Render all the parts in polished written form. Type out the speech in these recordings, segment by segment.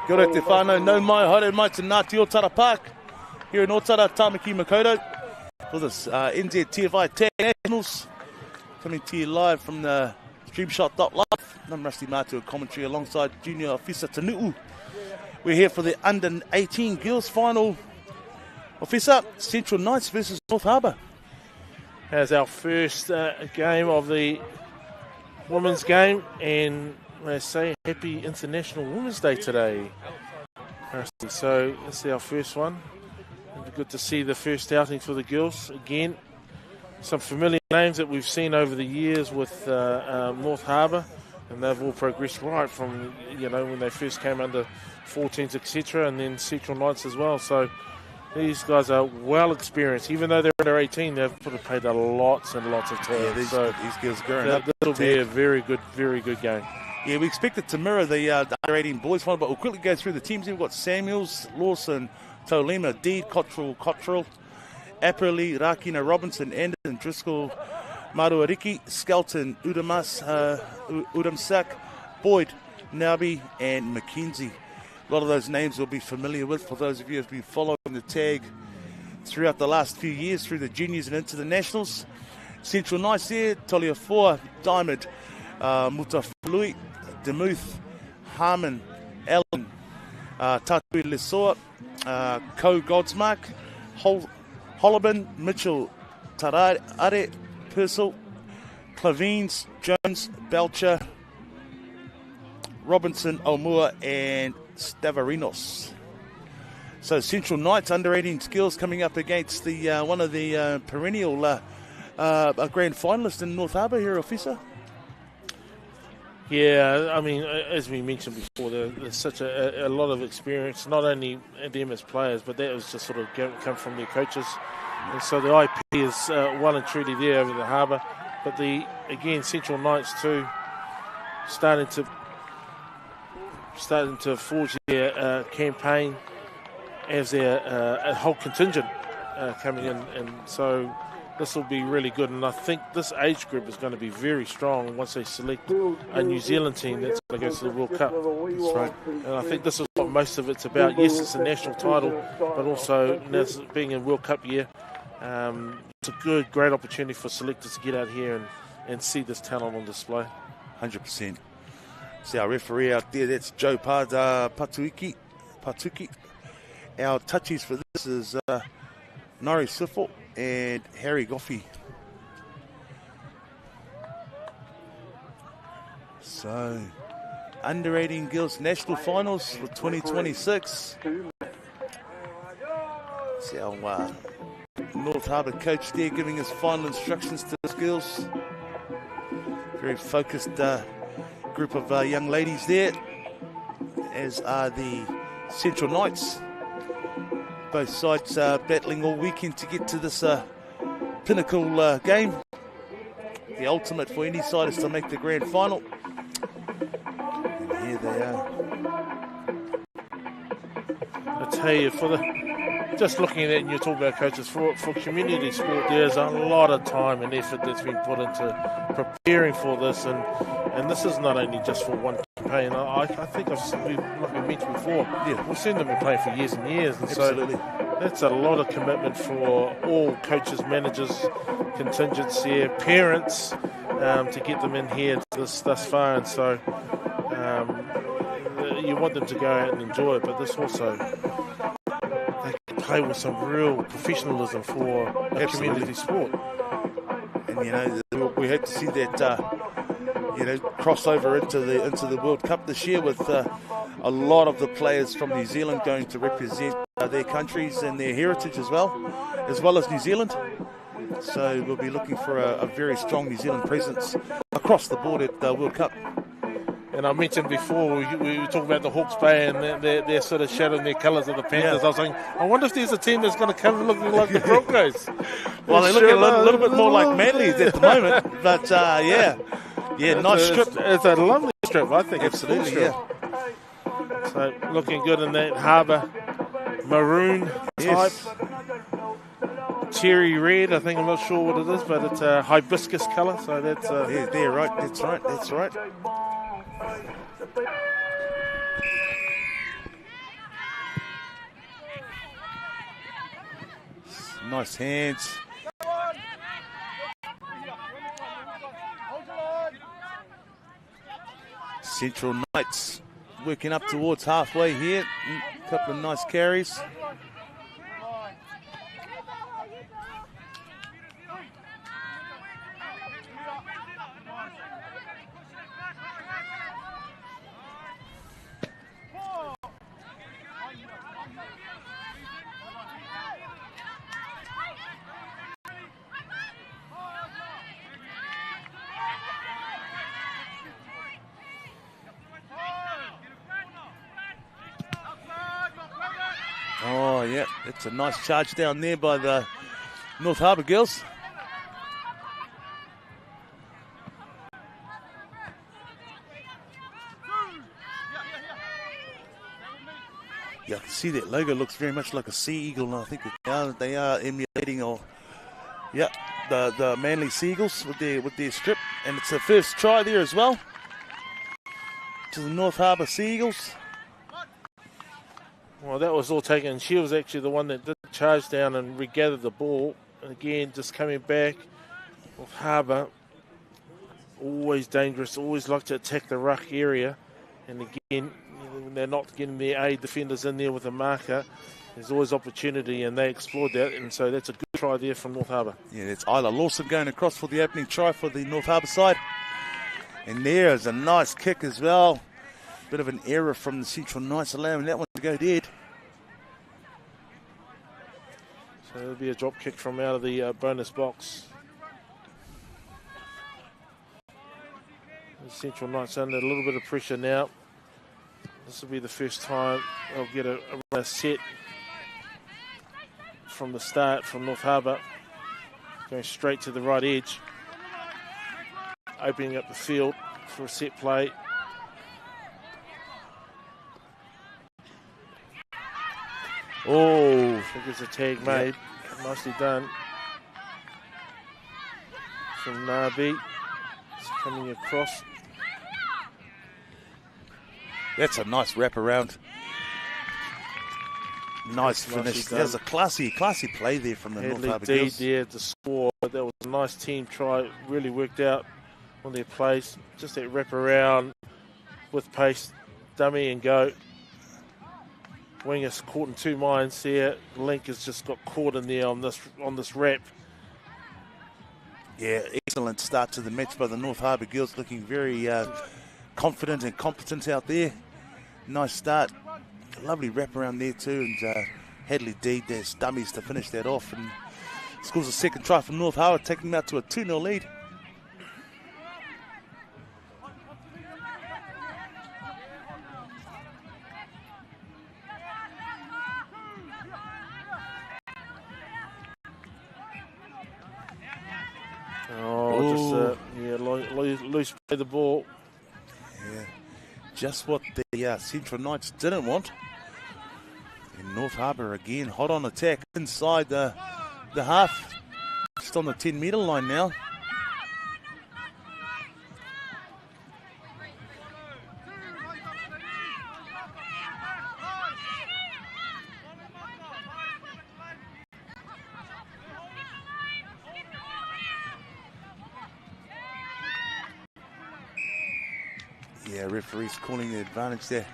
Kia ora te whānau, nau mai, haere mai to Ngāti Otara Park, here in Otara, Tāmaki Makaurau, for this Nztfi Tag Nationals, coming to you live from the Streamshot.live. I'm Rusty Mātua, commentary alongside Junior Officer Tanu'u. We're here for the Under-18 Girls Final. Officer, Central Knights versus North Harbour. As our first game of the women's game, and I say happy International Women's Day today. So this is our first one. It'll be good to see the first outing for the girls again. Some familiar names that we've seen over the years with North Harbour, and they've all progressed right from when they first came under 14s, etc., and then Central Knights as well. So these guys are well experienced. Even though they're under 18, they've played lots and lots of tags. These girls are growing up. That'll be a very good game. Yeah, we expect it to mirror the under-18 boys final, but we'll quickly go through the teams. We've got Samuels, Lawson, Tolima, Deed, Cottrell, Apperley, Rakina, Robinson, Anderson, Driscoll, Maruariki, Skelton, Udamsak, Boyd, Nabi, and McKenzie. A lot of those names you'll be familiar with for those of you who have been following the tag throughout the last few years through the juniors and into the nationals. Central Knights there, Toliafoa, Diamond, Mutafului, Demuth, Harmon, Allen, Tatui Lesoa, Ko Godsmark, Hollabin, Mitchell, Tarare, Purcell, Clavines, Jones, Belcher, Robinson, Omua, and Stavarinos. So Central Knights under-18 skills coming up against the one of the perennial grand finalists in North Harbour here, Officer. Yeah, I mean, as we mentioned before, there's such a lot of experience, not only them as players, but that was just sort of come from their coaches. And so the IP is well and truly there over the Harbour. But Central Knights too, starting to forge their campaign as their a whole contingent coming in, and so this will be really good. And I think this age group is going to be very strong once they select a New Zealand team that's going to go to the World Cup. That's right. And I think this is what most of it's about. Yes, it's a national title, but also being in World Cup year, it's a great opportunity for selectors to get out here and see this talent on display. 100%. See our referee out there, that's Joe Patuki. Our touchies for this is Nori Siffel and Harry Goffey. So, under-18 girls national finals for 2026. See our North Harbour coach there giving us final instructions to the girls. Very focused group of young ladies there, as are the Central Knights. Both sides battling all weekend to get to this pinnacle game. The ultimate for any side is to make the grand final. And here they are. I tell you, just looking at it, and you're talking about coaches, for community sport, there's a lot of time and effort that's been put into preparing for this, and this is not only just for one campaign. I think like we mentioned before, we've seen them playing for years and years, and Absolutely. So that's a lot of commitment for all coaches, managers, contingents here, parents, to get them in here thus far, and so you want them to go out and enjoy it, but this also, they can play with some real professionalism for a community sport. And we hope to see that crossover into the World Cup this year, with a lot of the players from New Zealand going to represent their countries and their heritage as well as New Zealand. So we'll be looking for a very strong New Zealand presence across the board at the World Cup. And I mentioned before, we were talking about the Hawke's Bay and they're sort of shadowing their colours of the Panthers. Yeah. I was saying, I wonder if there's a team that's going to come looking like the Broncos. Well, they're looking a little bit more like Manly's at the moment. But, nice strip. It's a lovely strip, I think. Absolutely, strip. So, looking good in that Harbour maroon type. Cherry red, I think, I'm not sure what it is, but it's a hibiscus colour. So that's... yeah, right. That's right. Nice hands. Central Knights working up towards halfway here. A couple of nice carries. Oh, yeah, it's a nice charge down there by the North Harbour girls. Yeah, I can see that logo looks very much like a sea eagle, and I think they are emulating, the Manly Seagulls with their strip, and it's the first try there as well to the North Harbour Seagulls. Well, that was all taken. She was actually the one that did charge down and regathered the ball. And again, just coming back with Harbour. Always dangerous, always like to attack the ruck area. And again, when they're not getting their A defenders in there with a marker, there's always opportunity, and they explored that. And so that's a good try there from North Harbour. Yeah, it's Isla Lawson going across for the opening try for the North Harbour side. And there's a nice kick as well. Bit of an error from the Central Knights, allowing that one to go dead. So there'll be a drop kick from out of the bonus box. The Central Knights under a little bit of pressure now. This will be the first time they'll get a set from the start from North Harbour. Going straight to the right edge. Opening up the field for a set play. Oh, I think it's a tag made. Nicely done from Nabi. It's coming across. That's a nice wraparound. Nice finish. There's a classy play there from the North Harbour girls. There to score. That was a nice team try. Really worked out on their plays. Just that wraparound with pace, dummy and go. Wing is caught in two minds there. Link has just got caught in there on this wrap. Yeah, excellent start to the match by the North Harbour girls, looking very confident and competent out there. Nice start. Lovely wrap around there too, and Hadley Deed, there's dummies to finish that off, and scores a second try from North Harbour, taking them out to a 2-0 lead. Loose play the ball. Yeah, just what the Central Knights didn't want. And North Harbour again hot on attack inside the half. Just on the 10-metre line now. Yeah, referee's calling the advantage there.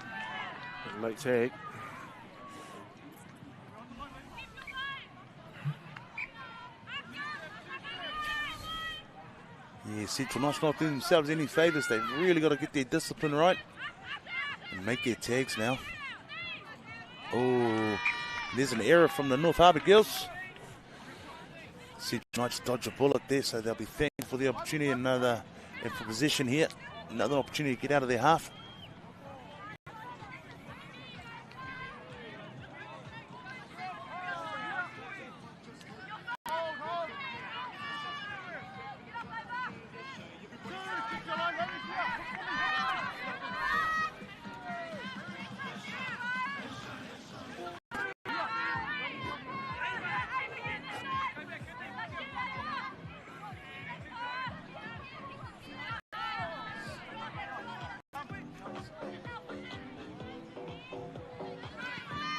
Late tag. Yeah, Central Knights not doing themselves any favours. They've really got to get their discipline right and make their tags now. Oh, there's an error from the North Harbour girls. Central Knights dodge a bullet there, so they'll be thankful for the opportunity and for position here. Another opportunity to get out of their half.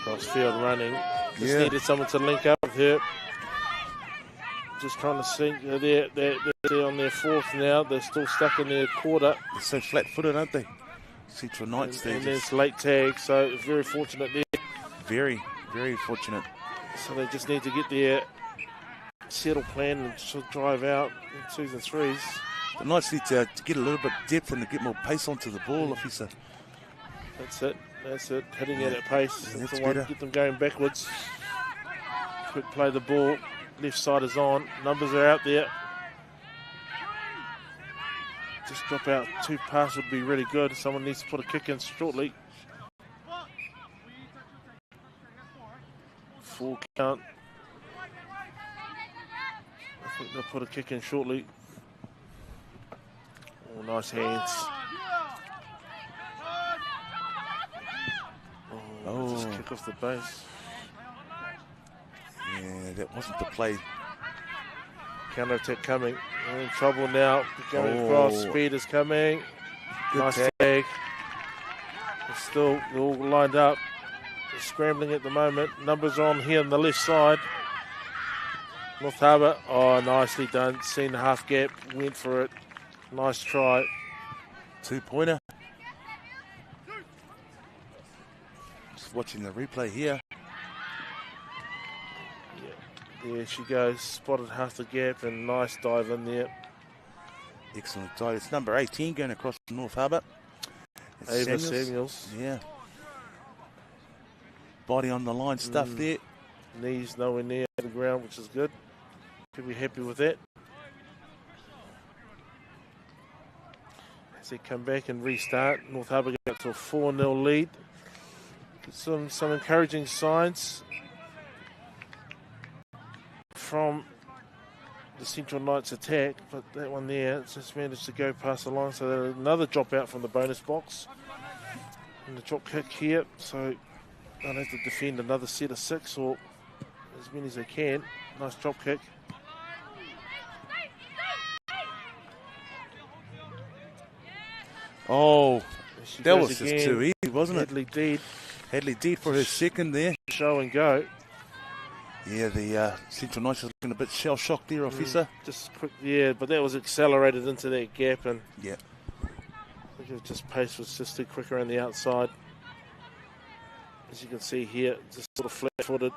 Cross field running. Just needed someone to link up with her. just trying to sink. They're on their fourth now. They're still stuck in their quarter. They're so flat-footed, aren't they? Central Knights. And there's late tag, so very fortunate there. Very, very fortunate. So they just need to get their settle plan and just drive out in 2s and 3s. The Knights need to get a little bit of depth and to get more pace onto the ball, officer. That's it. Hitting it at pace. That's the one. better. Get them going backwards. Quick play the ball. Left side is on. Numbers are out there. Just drop out 2 passes would be really good. Someone needs to put a kick in shortly. 4 count. I think they'll put a kick in shortly. Oh, nice hands. Oh, just kick off the base. Yeah, that wasn't the play. Counter attack coming. They're in trouble now. Going across. Speed is coming. Good nice tag. they're all lined up. They're scrambling at the moment. Numbers on here on the left side. North Harbour. Oh, nicely done. Seen the half gap. Went for it. Nice try. 2-pointer. Just watching the replay here. There she goes. Spotted half the gap and nice dive in there. Excellent dive. It's number 18 going across North Harbour. Ava Samuels. Yeah. Body on the line stuff there. Knees nowhere near the ground, which is good. Could be happy with that. As they come back and restart, North Harbour get up to a 4-0 lead. Some encouraging signs from the Central Knights attack, but that one there just managed to go past the line, so another drop out from the bonus box. And the drop kick here, so they'll have to defend another set of 6 or as many as they can. Nice drop kick. Oh, that was again. just too easy, wasn't it? Hadley Deed for her second there. Show and go. Yeah, the Central Knights is looking a bit shell-shocked there, officer. Just quick, yeah, but that was accelerated into that gap, and yeah, I think it was just pace was just too quick around the outside. As you can see here, just sort of flat-footed.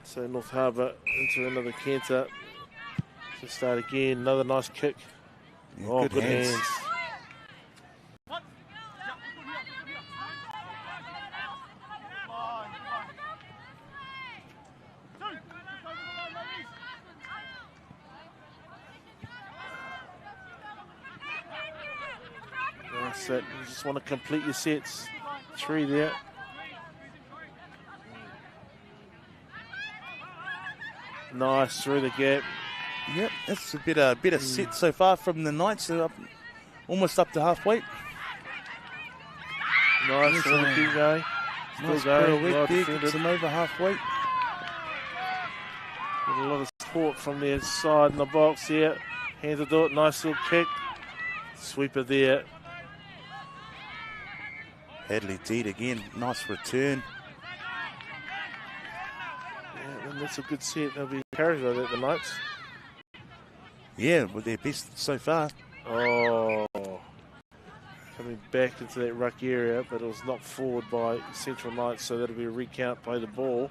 So North Harbour into another canter. To start again, another nice kick. Yeah, good hands. That's it. You just want to complete your sets. 3 there. Nice through the gap. Yep, that's a better set so far from the Knights. They're almost up to halfway. Nice, keep going. Nice pirouette there, gets them over halfway. With a lot of support from their side in the box here. Hand to do it, nice little kick. Sweeper there. Hadley Deed again, nice return. Yeah, and that's a good set. They'll be encouraged by that, the Knights. Yeah, with their best so far. Oh, coming back into that ruck area, but it was knocked forward by Central Knights, so that'll be a recount, play the ball.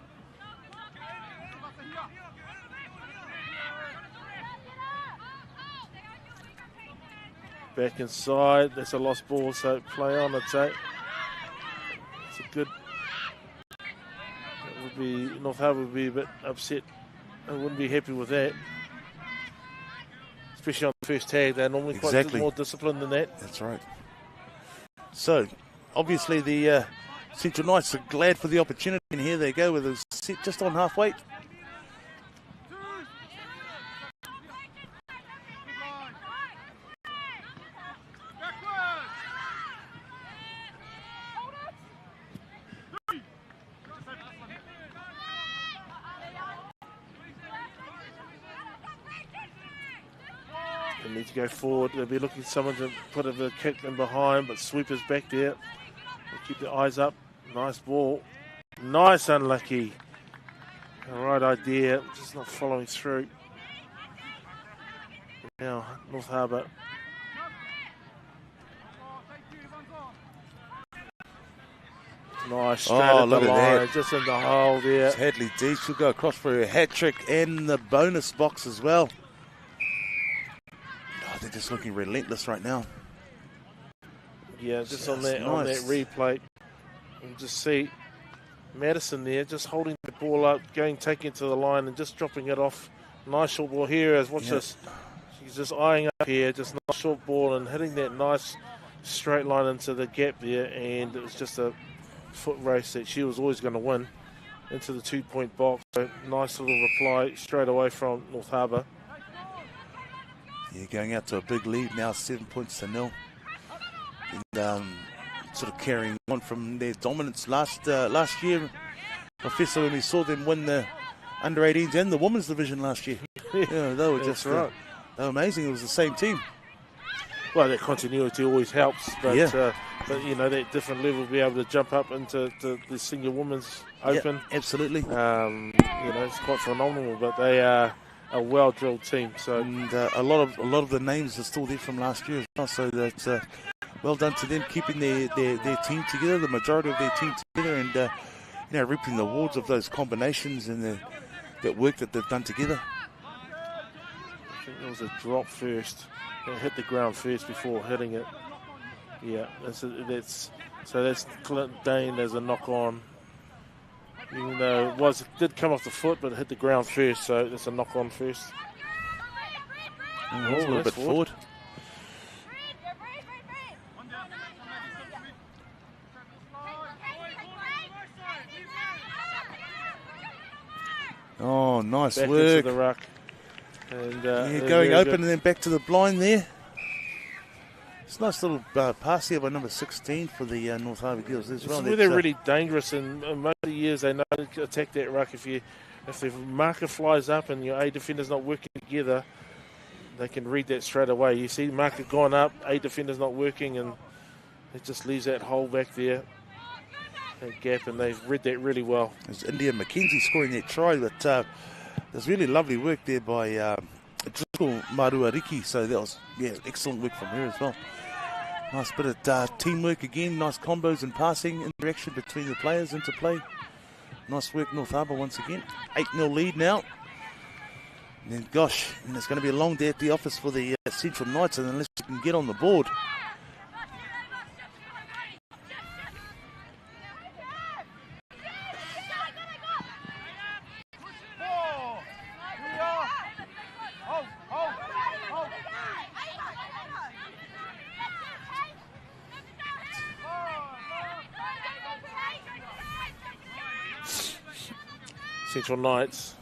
Back inside, that's a lost ball, so play on, I'd say. It's a good, that would be, North Harbour would be a bit upset. I wouldn't be happy with that. Especially on the first tag, they're normally quite more disciplined than that. That's right. So, obviously the Central Knights are glad for the opportunity, and here they go with a set just on halfway. They need to go forward. They'll be looking for someone to put a kick in behind, but sweeper's back there. They'll keep their eyes up. Nice ball. Nice unlucky. The right idea, just not following through. Now, North Harbour. Nice, straight at the line, just in the hole there. Hadley D should go across for a hat trick and the bonus box as well. Oh, they're just looking relentless right now. Yeah, just on that replay, you just see Madison there, just holding the ball up, taking it to the line and just dropping it off. Nice short ball here. As watch this, she's just eyeing up here, just nice short ball and hitting that nice straight line into the gap there, and it was just a foot race that she was always going to win into the 2-point box. So nice little reply straight away from North Harbour. Yeah, going out to a big lead now, 7 points to 0. And sort of carrying on from their dominance last year, Professor, when we saw them win the under-18s and the women's division last year. Yeah, they were just they were amazing. It was the same team. Well, that continuity always helps, but you know, that different level, be able to jump up into the senior women's open. Yeah, absolutely. You know, it's quite phenomenal, but they are a well-drilled team. So and a lot of the names are still there from last year as well. So that's well done to them, keeping their team together, the majority of their team together, and you know, reaping the rewards of those combinations and that work that they've done together. I think there was a drop first. It hit the ground first before hitting it. Yeah, that's Clint Dane as a knock on. Even though it did come off the foot, but it hit the ground first, so that's a knock on first. A little bit forward. Oh, nice back work. Into the ruck. And, going open and then back to the blind there. It's a nice little pass here by number 16 for the North Harbour girls as well. They're really dangerous, and most of the years they know to attack that ruck. If the marker flies up and your A defender's not working together, they can read that straight away. You see the marker gone up, A defender's not working, and it just leaves that hole back there, that gap, and they've read that really well. There's India McKenzie scoring that try, but there's really lovely work there by Driscoll Maruariki, so that was excellent work from her as well. Nice bit of teamwork again, nice combos and passing interaction between the players, interplay. Nice work, North Harbour once again. 8-0 lead now. And then, gosh, and it's going to be a long day at the office for the Central Knights, and unless you can get on the board. Central Knights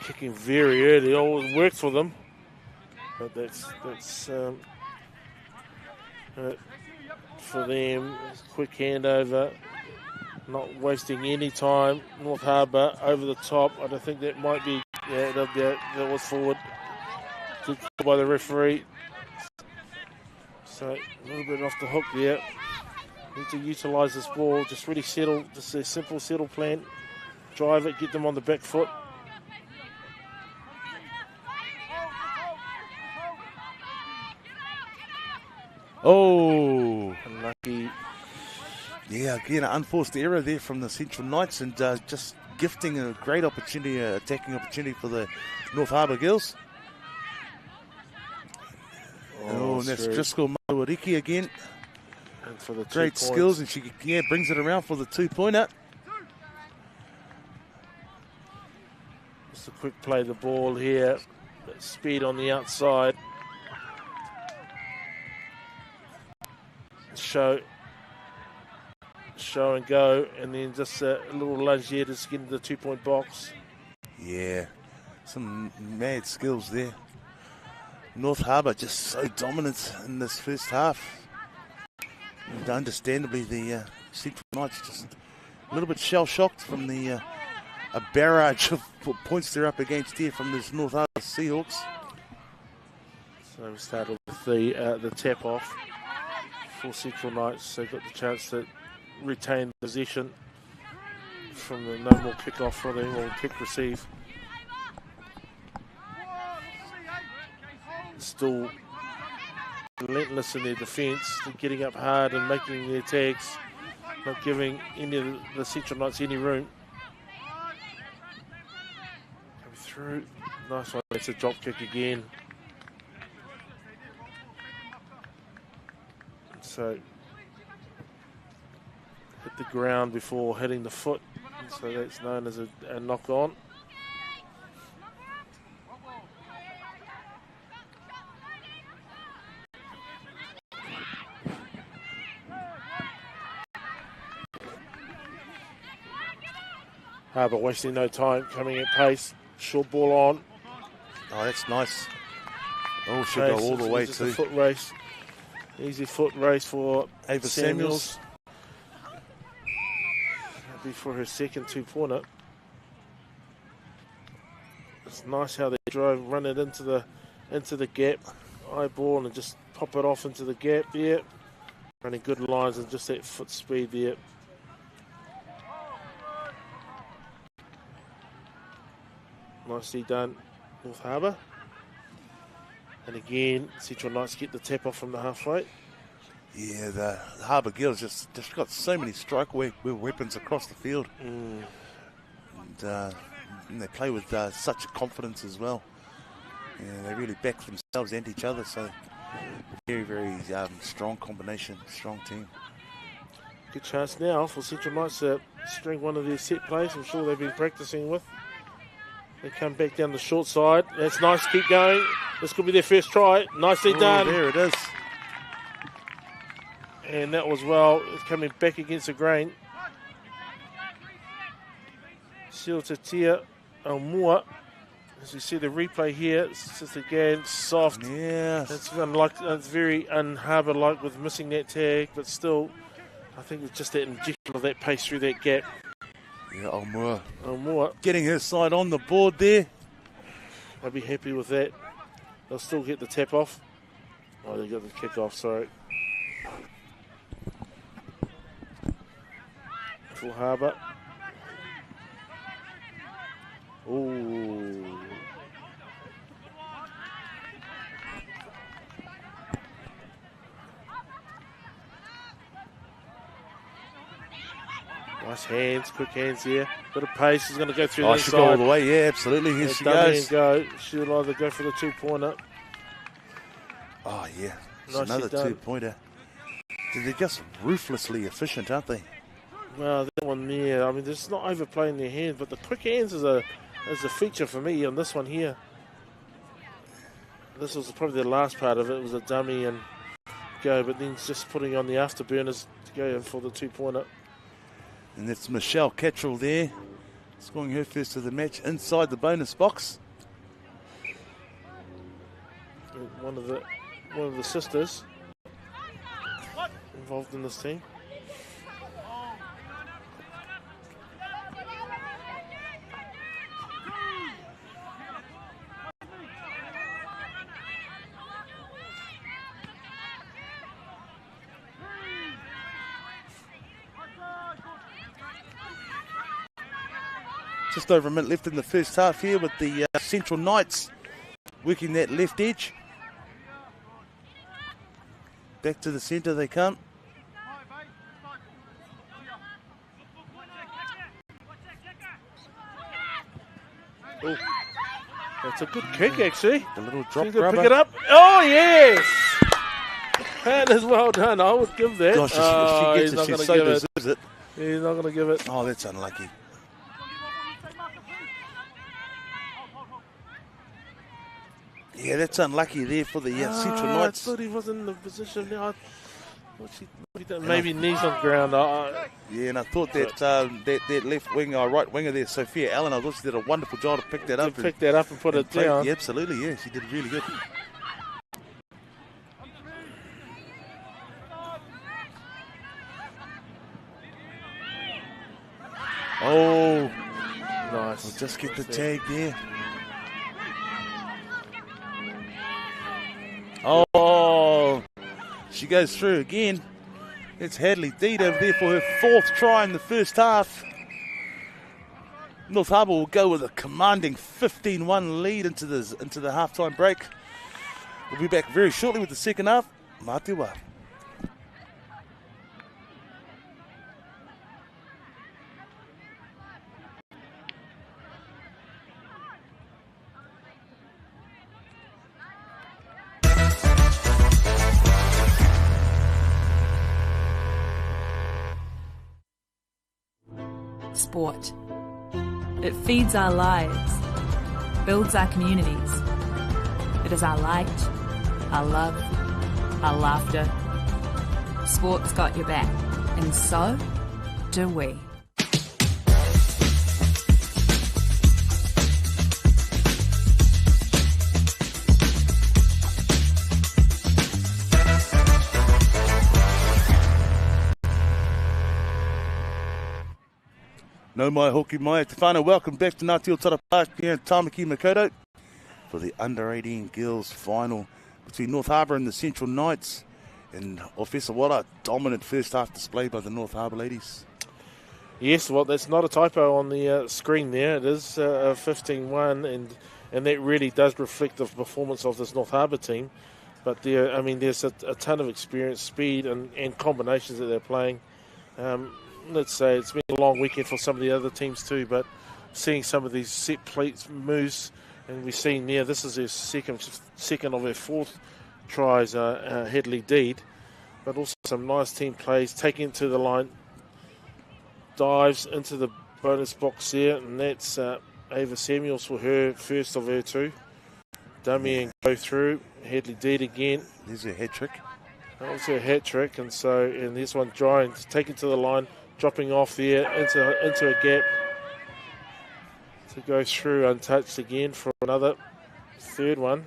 kicking very early, always worked for them, but that's for them. Quick handover, not wasting any time. North Harbour over the top. I don't think that might be. That was forward. Good call by the referee. So a little bit off the hook there. Need to utilise this ball. Just really settle. Just a simple settle plan. Drive it, get them on the back foot. Oh, unlucky. Yeah, again, an unforced error there from the Central Knights, and just gifting a great opportunity, attacking opportunity for the North Harbour girls. Oh, and that's Driscoll Maruariki again. And for the great skills, and she brings it around for the 2-pointer. Just a quick play the ball here. Speed on the outside. Show and go, and then just a little lunge here to get into the 2-point box. Yeah, some mad skills there. North Harbour just so dominant in this first half. And understandably, the Central Knights just a little bit shell-shocked from the a barrage of points they're up against here from this North Harbour Seahawks. So we started with the tap off for Central Knights. They got the chance to retain possession from the no more kick-off for them, or kick receive. Still relentless in their defence. They're getting up hard and making their tags, not giving any of the Central Knights any room. Coming through. Nice one. It's a drop kick again. So hit the ground before hitting the foot. So that's known as a knock on. Harbour wasting no time, coming at pace. Short ball on. Oh, that's nice. Oh, should go all the way to too. Foot race. Easy foot race for Ava Samuels. That'll be for her second two-pointer. It's nice how they run it into the gap, eyeball, and just pop it off into the gap there. Running good lines and just that foot speed there. Nicely done, North Harbour. And again, Central Knights get the tap off from the halfway. Yeah, the Harbour girls just got so many strike weapons across the field. And they play with such confidence as well. Yeah, they really back themselves and each other, so very, very strong combination, strong team. Good chance now for Central Knights to string one of their set plays. I'm sure they've been practicing with. They come back down the short side. That's nice. Keep going. This could be their first try. Nicely done. There it is. And that was well. It's coming back against the grain. Siltatia Almua. As you see the replay here, it's just again soft. Yeah. It's very un-Harbour-like with missing that tag, but still, I think it's just that injection of that pace through that gap. Yeah, Almua. Almua. Getting her side on the board there. I'll be happy with that. They'll still get the tap off. Oh, they got the kick off, sorry. Full Harbour. Ooh. Nice hands, quick hands here. Bit of pace. He's going to go through the inside. She'll go all the way. Yeah, absolutely. Here she goes. Go. She'll either go for the two-pointer. Oh, yeah. It's Nicely another done. two-pointer. They're just ruthlessly efficient, aren't they? Well, that one there, I mean, it's not overplaying their hands, but the quick hands is a feature for me on this one here. This was probably the last part of it. It was a dummy and go, but then just putting on the afterburners to go for the two-pointer. And that's Michelle Cattrall there, scoring her first of the match inside the bonus box. One of the sisters involved in this team. Just over a minute left in the first half here with the Central Knights working that left edge. Back to the centre they come. Oh, that's a good kick actually. The little drop She's grabber. Pick it up. Oh yes! That is well done. I would give that. Gosh, if she gets it, she so deserves it. He's not going to give it. Oh, that's unlucky. Yeah, that's unlucky there for the Central Knights. I thought he wasn't in the position now. Maybe knees on ground. Yeah, and I thought that left winger, right winger there, Sophia Allen, I thought she did a wonderful job to pick that up. Pick that up and put it down. Yeah, absolutely, yeah, she did really good. Oh, nice. We'll just get the tag there. Oh, she goes through again. It's Hadley Deed over there for her fourth try in the first half. North Harbour will go with a commanding 15-1 lead into the halftime break. We'll be back very shortly with the second half. Ngāti Otara. Sport. It feeds our lives, builds our communities. It is our light, our love, our laughter. Sport's got your back, and so do we. No mai hoki mai te whānau. Welcome back to Ngāti Otara Park here in Tāmaki, Makaurau for the Under-18 Girls Final between North Harbour and the Central Knights. And Officer, what a dominant first half display by the North Harbour ladies. Yes, well, that's not a typo on the screen there. It is a 15-1, and that really does reflect the performance of this North Harbour team. But there's a ton of experience, speed, and combinations that they're playing. Let's say it's been a long weekend for some of the other teams too, but seeing some of these set plates moves, and we've seen there, this is their second of their fourth tries, Headley Deed, but also some nice team plays, taking it to the line, dives into the bonus box there, and that's Ava Samuels for her first of her two. Dummy and go through, Headley Deed again. There's a hat trick. Also a hat trick, and this one dry and taken to the line, dropping off there into a gap to go through untouched again for another third one.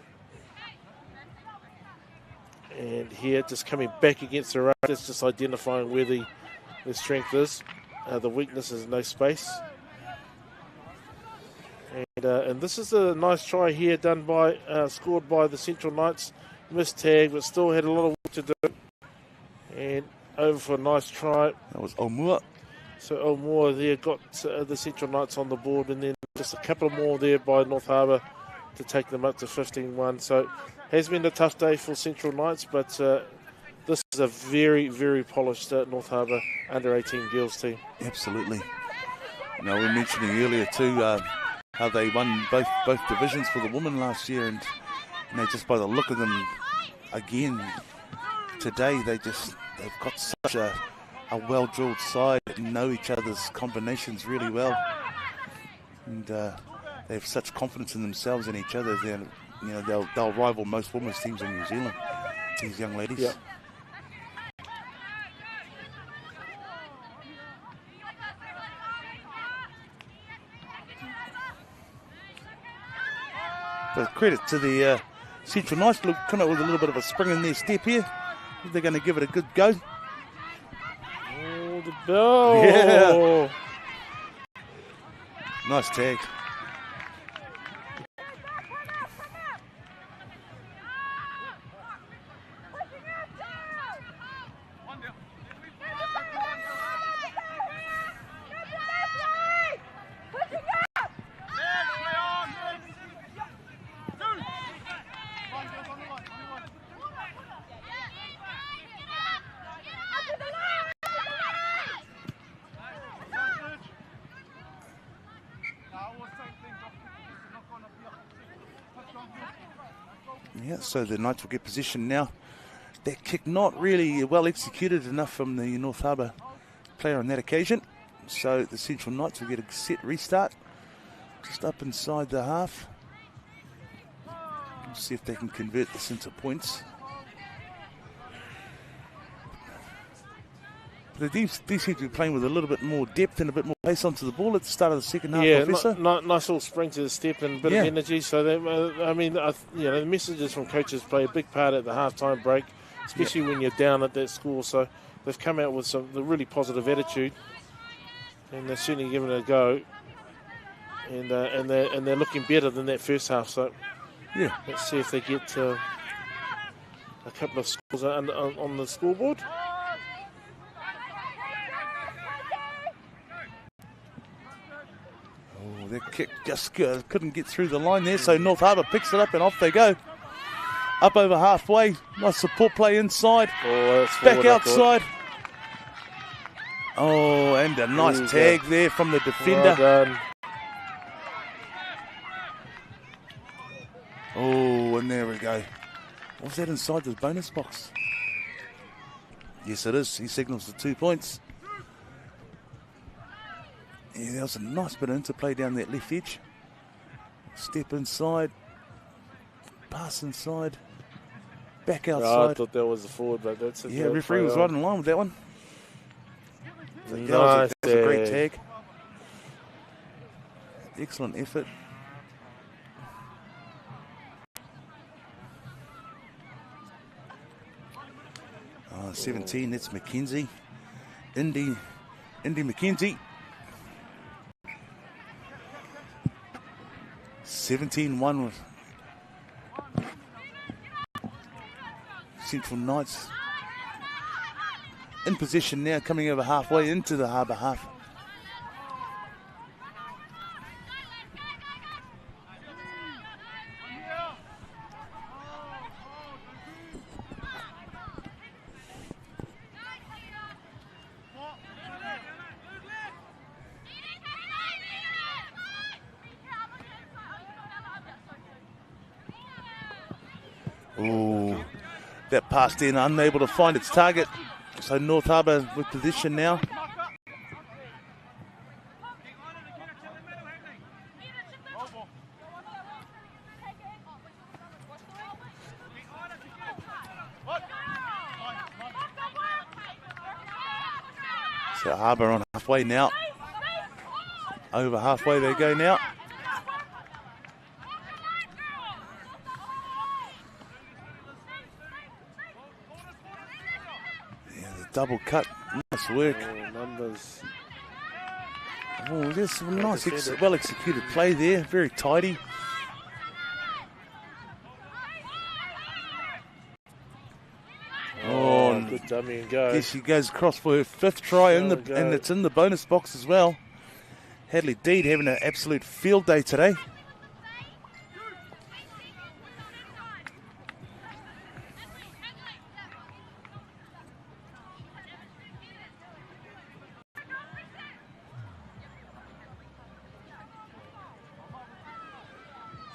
And here just coming back against the ruck, it's just identifying where the strength is. The weakness is no space. And this is a nice try here done by scored by the Central Knights. Missed tag, but still had a lot of work to do. And over for a nice try. That was Omua. So Omua there got the Central Knights on the board, and then just a couple more there by North Harbour to take them up to 15-1. So has been a tough day for Central Knights, but this is a very, very polished North Harbour under-18 girls team. Absolutely. Now, we were mentioning earlier too how they won both divisions for the women last year, and just by the look of them again today, they've got such a well-drilled side and know each other's combinations really well, and they have such confidence in themselves and each other. They'll rival most women's teams in New Zealand, these young ladies. Yep. But credit to the Central Knights, come out with a little bit of a spring in their step here. They're going to give it a good go. Oh, the bell. Yeah. Nice tag. Yeah, so the Knights will get position now. That kick not really well executed enough from the North Harbour player on that occasion. So the Central Knights will get a set restart just up inside the half. We'll see if they can convert this into points. But they do seem to be playing with a little bit more depth and a bit more pace onto the ball at the start of the second half. Yeah, Professor. Nice little spring to the step and a bit of energy. So, the messages from coaches play a big part at the halftime break, especially when you're down at that score. So they've come out with the really positive attitude, and they're certainly giving it a go. And they're looking better than that first half. So yeah, let's see if they get a couple of scores on the scoreboard. Oh, their kick just couldn't get through the line there, so North Harbour picks it up and off they go. Up over halfway. Nice support play inside. Back outside. Oh, and a nice tag there from the defender. Well done. Oh, and there we go. Was that inside the bonus box? Yes, it is. He signals the 2 points. Yeah, there was a nice bit of interplay down that left edge. Step inside. Pass inside. Back outside. I thought that was the forward, but that's a referee was right in line with that one. Nice. That was a great tag. Excellent effort. 17, that's McKenzie. Indy McKenzie. 17-1 with Central Knights in possession now, coming over halfway into the Harbour half. Ooh, that passed in, unable to find its target. So North Harbour with position now. So Harbour on halfway now. Over halfway they go now. Double cut, nice work. Numbers. Oh, there's some nice, well executed play there, very tidy. Oh, good dummy and go. Guess she goes across for her 5th try, and it's in the bonus box as well. Hadley Deed having an absolute field day today.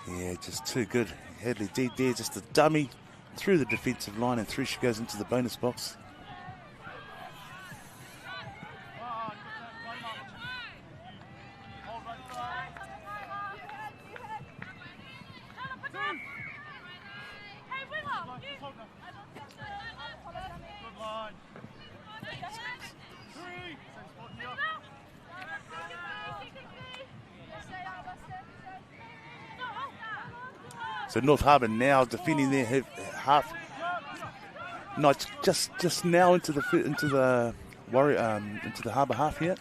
Yeah, just too good. Hadley Deed there, just a dummy through the defensive line, and through she goes into the bonus box. So North Harbour now defending their half. Knights just now into the Harbour half here.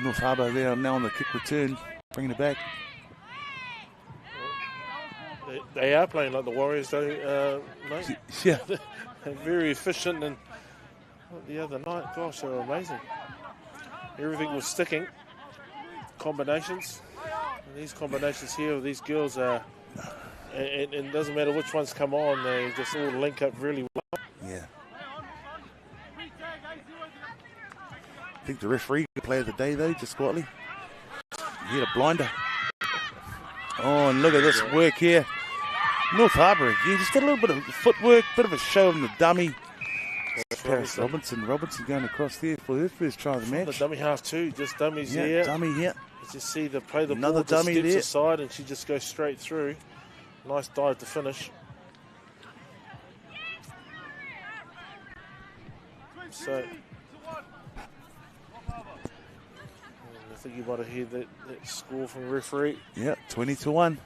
North Harbour there now on the kick return, bringing it back. They are playing like the Warriors, though, mate. Yeah, they're very efficient, and the other night, gosh, they were amazing. Everything was sticking. Combinations. And these combinations here with these girls are, and it doesn't matter which ones come on, they just all link up really well. Yeah. I think the referee player of the day, though, just quietly. He hit a blinder. Oh, and look at this work here. North Harbour again, just a little bit of footwork, bit of a show on the dummy. Paris Robinson going across there for her first try of the match. The dummy half too, just dummies here. here. Dummy here. Just see the play the another ball, dummy steps there. Aside, and she just goes straight through. Nice dive to finish. So I think you might have heard that score from the referee. Yeah, 20-1.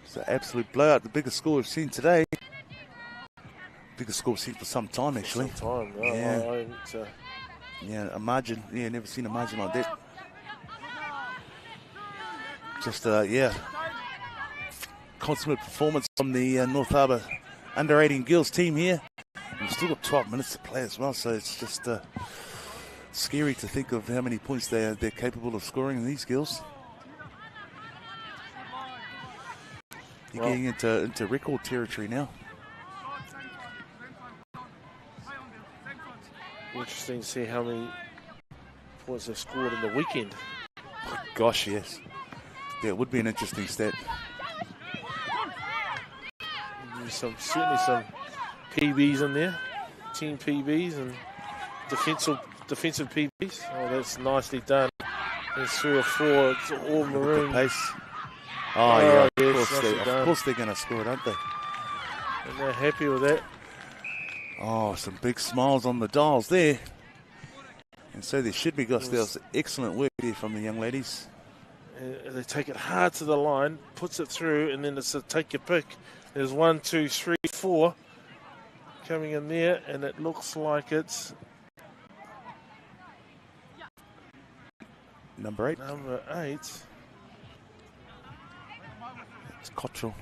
It's an absolute blowout. The biggest score we've seen today. Biggest score we've seen for some time, actually. Some time, yeah. Yeah, a margin. Yeah, never seen a margin like that. Just, consummate performance from the North Harbour under-18 girls team here. And we've still got 12 minutes to play as well, so it's just scary to think of how many points they're capable of scoring in these girls. You're getting into record territory now. Interesting to see how many points they've scored in the weekend. Gosh, yes. That would be an interesting stat. Certainly some PBs in there, team PBs and defensive PBs. Oh, that's nicely done. There's 3 or 4. It's all maroon. Pace. Oh yeah, yes, of course they're going to score it, aren't they? And they're happy with that. Oh, some big smiles on the dials there. And so there should be, gosh, there was excellent work there from the young ladies. They take it hard to the line, puts it through, and then it's a take your pick. There's 1, 2, 3, 4 coming in there, and it looks like it's number 8. Number 8. It's Cottrell.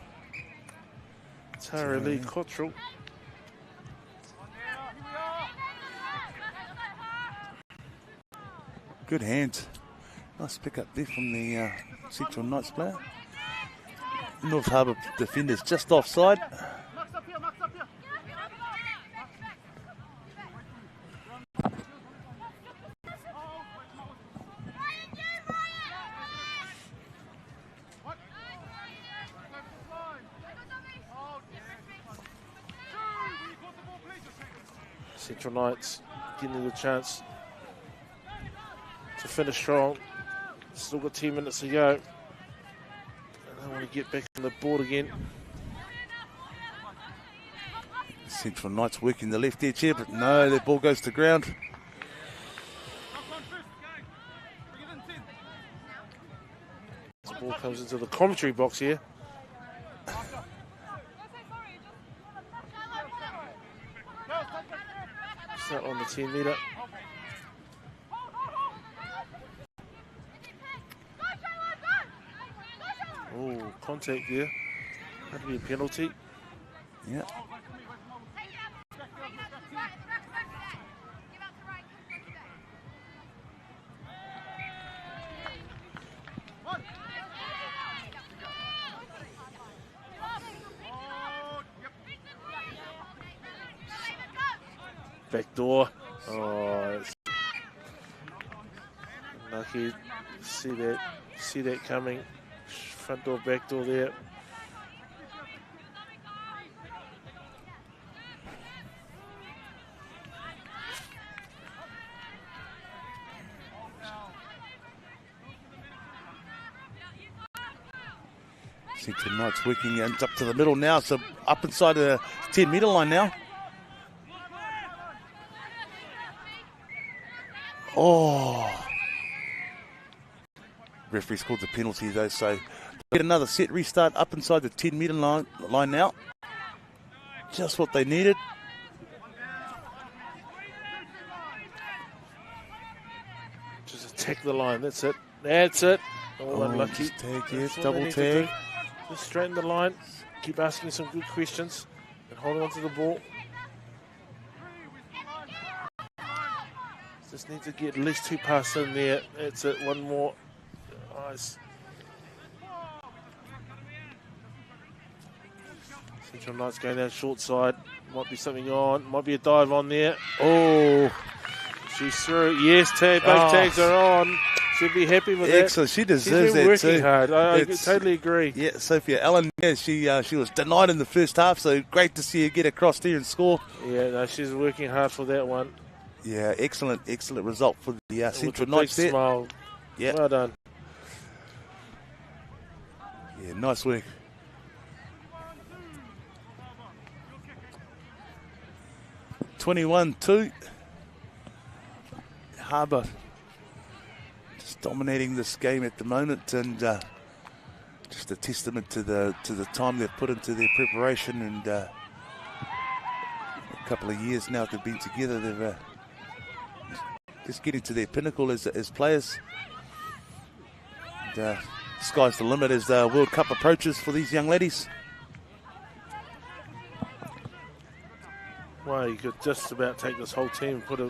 Tara Lee Cottrell. Good hands. Nice pick up there from the Central Knights player. North Harbour defenders just offside. Central Knights getting the chance to finish strong. Still got 10 minutes to go. I want to get back on the board again. Central Knights working the left edge here, but no, the ball goes to ground. The ball comes into the commentary box here. It's not on the 10 metre. Oh, contact there. That'd be a penalty. Yeah. Back door. Oh, it's lucky. See that coming. Front door, back door there. Central Knights working up to the middle now, so up inside the 10 metre line now. Oh. Referee's called the penalty though, so get another set restart up inside the 10 metre line now. Just what they needed. Just attack the line, that's it. That's it. All unlucky. Tag, yes, double tag. Just straighten the line, keep asking some good questions and holding on to the ball. Just need to get at least 2 passes in there. That's it, one more. Nice. Central Knights going down short side. Might be something on. Might be a dive on there. Oh, she's through. Yes, both tags are on. She'll be happy with that. Excellent. She deserves that too. She's been working hard. I totally agree. Yeah, Sophia Allen, yeah, she was denied in the first half, so great to see her get across there and score. Yeah, no, she's working hard for that one. Yeah, excellent result for the Central Knights there. Smile. Yeah. Well done. Yeah, nice work. (21-2). Harbour just dominating this game at the moment, and just a testament to the time they've put into their preparation, and a couple of years now they've been together. They've just getting to their pinnacle as players. And, sky's the limit as the World Cup approaches for these young ladies. Well, you could just about take this whole team and put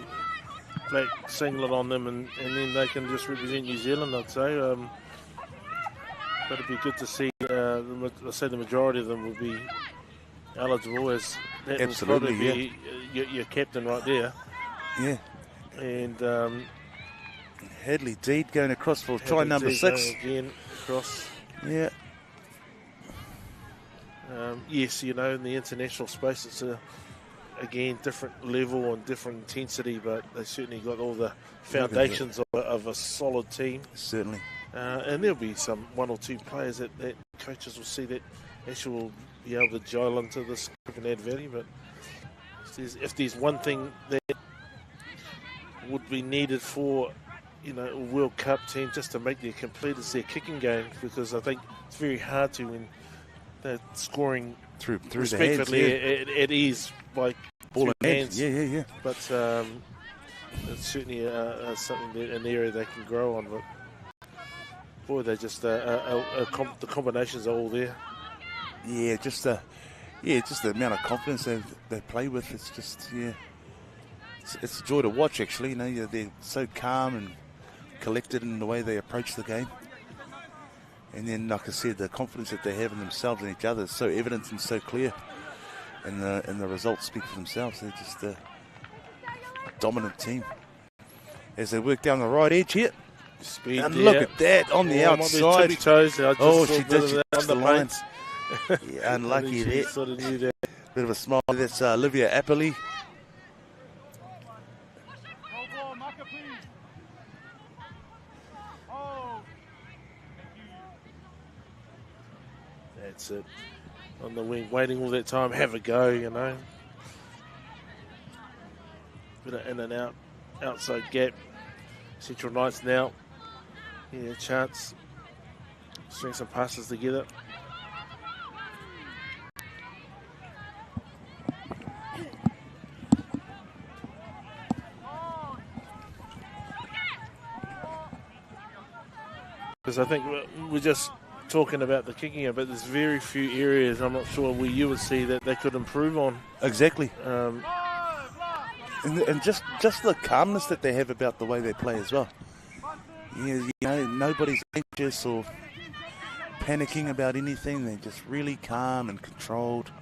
black singlet on them, and then they can just represent New Zealand, I'd say. But it'd be good to see, I'd say the majority of them would be eligible, as that Absolutely, will probably be your captain right there. Yeah. And Hadley Deed going across for try number 6. Again, across. Yeah. Yes, you know, in the international space, it's again different level and different intensity, but they certainly got all the foundations of a solid team. Certainly. And there'll be one or two players that coaches will see that actually will be able to gel into this group and add value. But if there's one thing that would be needed for, you know, a World Cup team just to make their complete is their kicking game, because I think it's very hard to when they're scoring through the hands. Respectfully, it is like ball in hands. Yeah. But it's certainly something that an area they can grow on. But boy, they just the combinations are all there. Yeah, just the amount of confidence they play with. It's just it's a joy to watch. Actually, you know, they're so calm and collected in the way they approach the game. And then, like I said, the confidence that they have in themselves and each other is so evident and so clear. And the results speak for themselves. They're just a dominant team. As they work down the right edge here. Speed and there. look at that on the outside. Tippy toes. She did on the line. Yeah, unlucky there. Sort of knew that. Bit of a smile. That's Olivia Appley. That's it. On the wing, waiting all that time. Have a go, you know. Bit of in and out, outside gap. Central Knights now. Yeah, chance. String some passes together. Because I think we're just talking about the kicking, but there's very few areas I'm not sure where you would see that they could improve on. Exactly. And just the calmness that they have about the way they play as well. You know, nobody's anxious or panicking about anything. They're just really calm and controlled.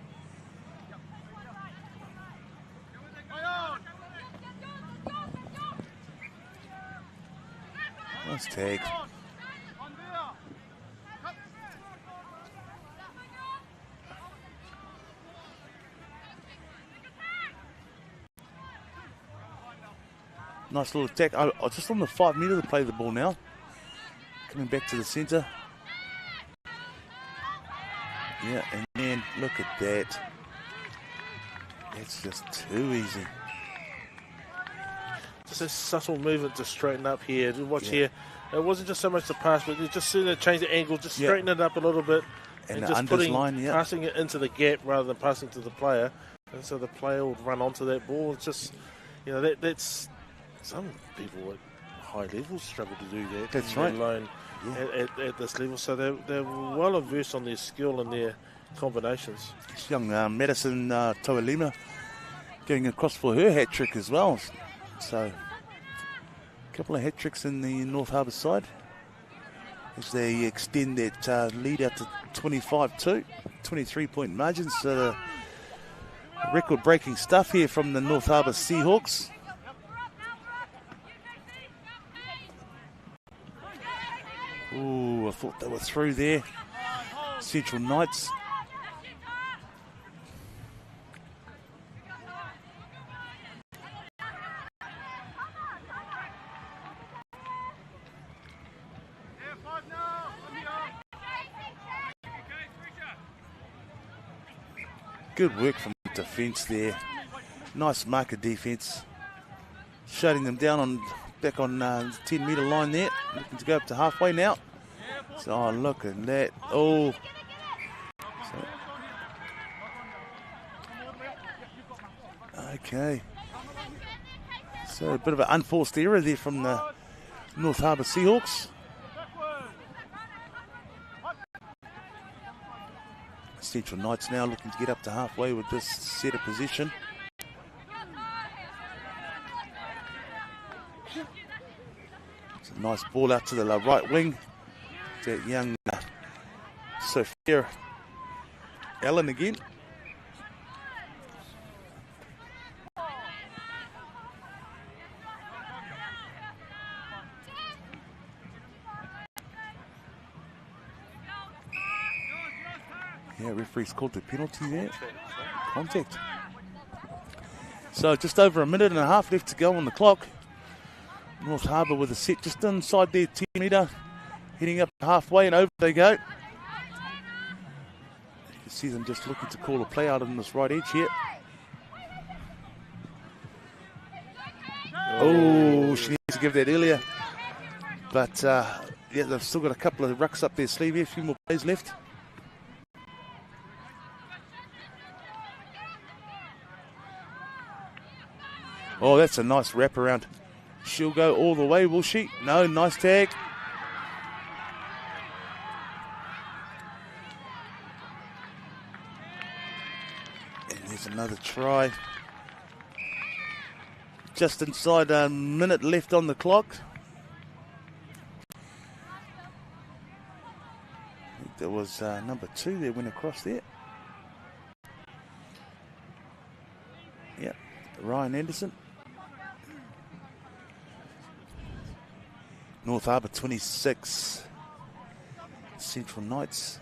Nice tag. Nice little attack. Just on the 5 metre to play the ball now. Coming back to the centre. Yeah, and then look at that. It's just too easy. Just a subtle movement to straighten up here. Watch here. It wasn't just so much the pass, but just seeing it change the angle, just straighten it up a little bit. And just passing it into the gap rather than passing to the player. And so the player would run onto that ball. It's just, you know, that's... Some people at high levels struggle to do that. That's right. Alone at this level. So they're well averse on their skill and their combinations. This young Madison Toalima going across for her hat-trick as well. So a couple of hat-tricks in the North Harbour side as they extend that lead out to 25-2, 23-point margins. So record-breaking stuff here from the North Harbour Seahawks. Ooh, I thought they were through there. Central Knights. Good work from defence there. Nice marker defence. Shutting them down back on the 10 metre line there. Looking to go up to halfway now. So look at that. Oh. Okay. So a bit of an unforced error there from the North Harbour Seahawks. Central Knights now looking to get up to halfway with this set of position. Nice ball out to the right wing. That young Sophia Allen again. Yeah, referee's called the penalty there. Contact. So just over a minute and a half left to go on the clock. North Harbour with a set just inside their 10 metre. Heading up halfway and over they go. You can see them just looking to call a play out on this right edge here. Oh, she needs to give that earlier. But yeah, they've still got a couple of rucks up their sleeve here. A few more plays left. Oh, that's a nice wraparound. She'll go all the way, will she? No, nice tag. And there's another try. Just inside a minute left on the clock. I think there was number 2 there, went across there. Yep, Ryan Anderson. North Harbour 26, Central Knights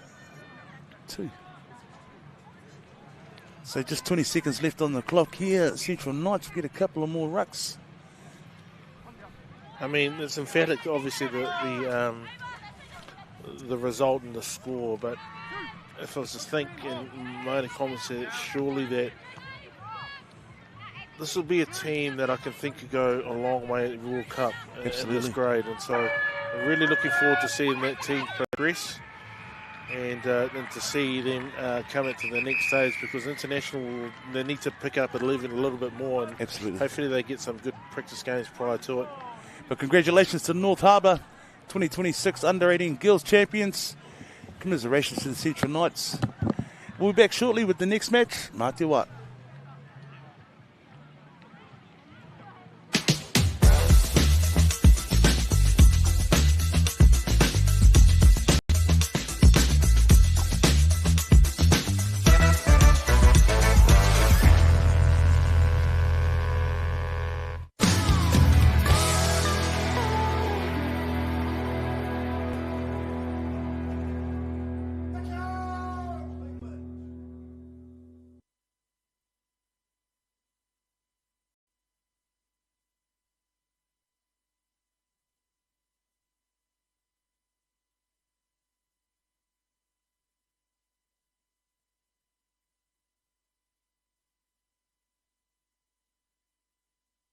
2. So just 20 seconds left on the clock here. Central Knights get a couple of more rucks. I mean, it's emphatic, obviously, the result and the score, but if I was to think in my own comments, surely that this will be a team that I can think could go a long way at the World Cup in this grade. And so I'm really looking forward to seeing that team progress and to see them come into the next stage, because international, they need to pick up 11 a little bit more, and hopefully they get some good practice games prior to it. But congratulations to North Harbour, 2026 Under-18 Girls Champions. Commiserations to the Central Knights. We'll be back shortly with the next match. Ngāti Otara.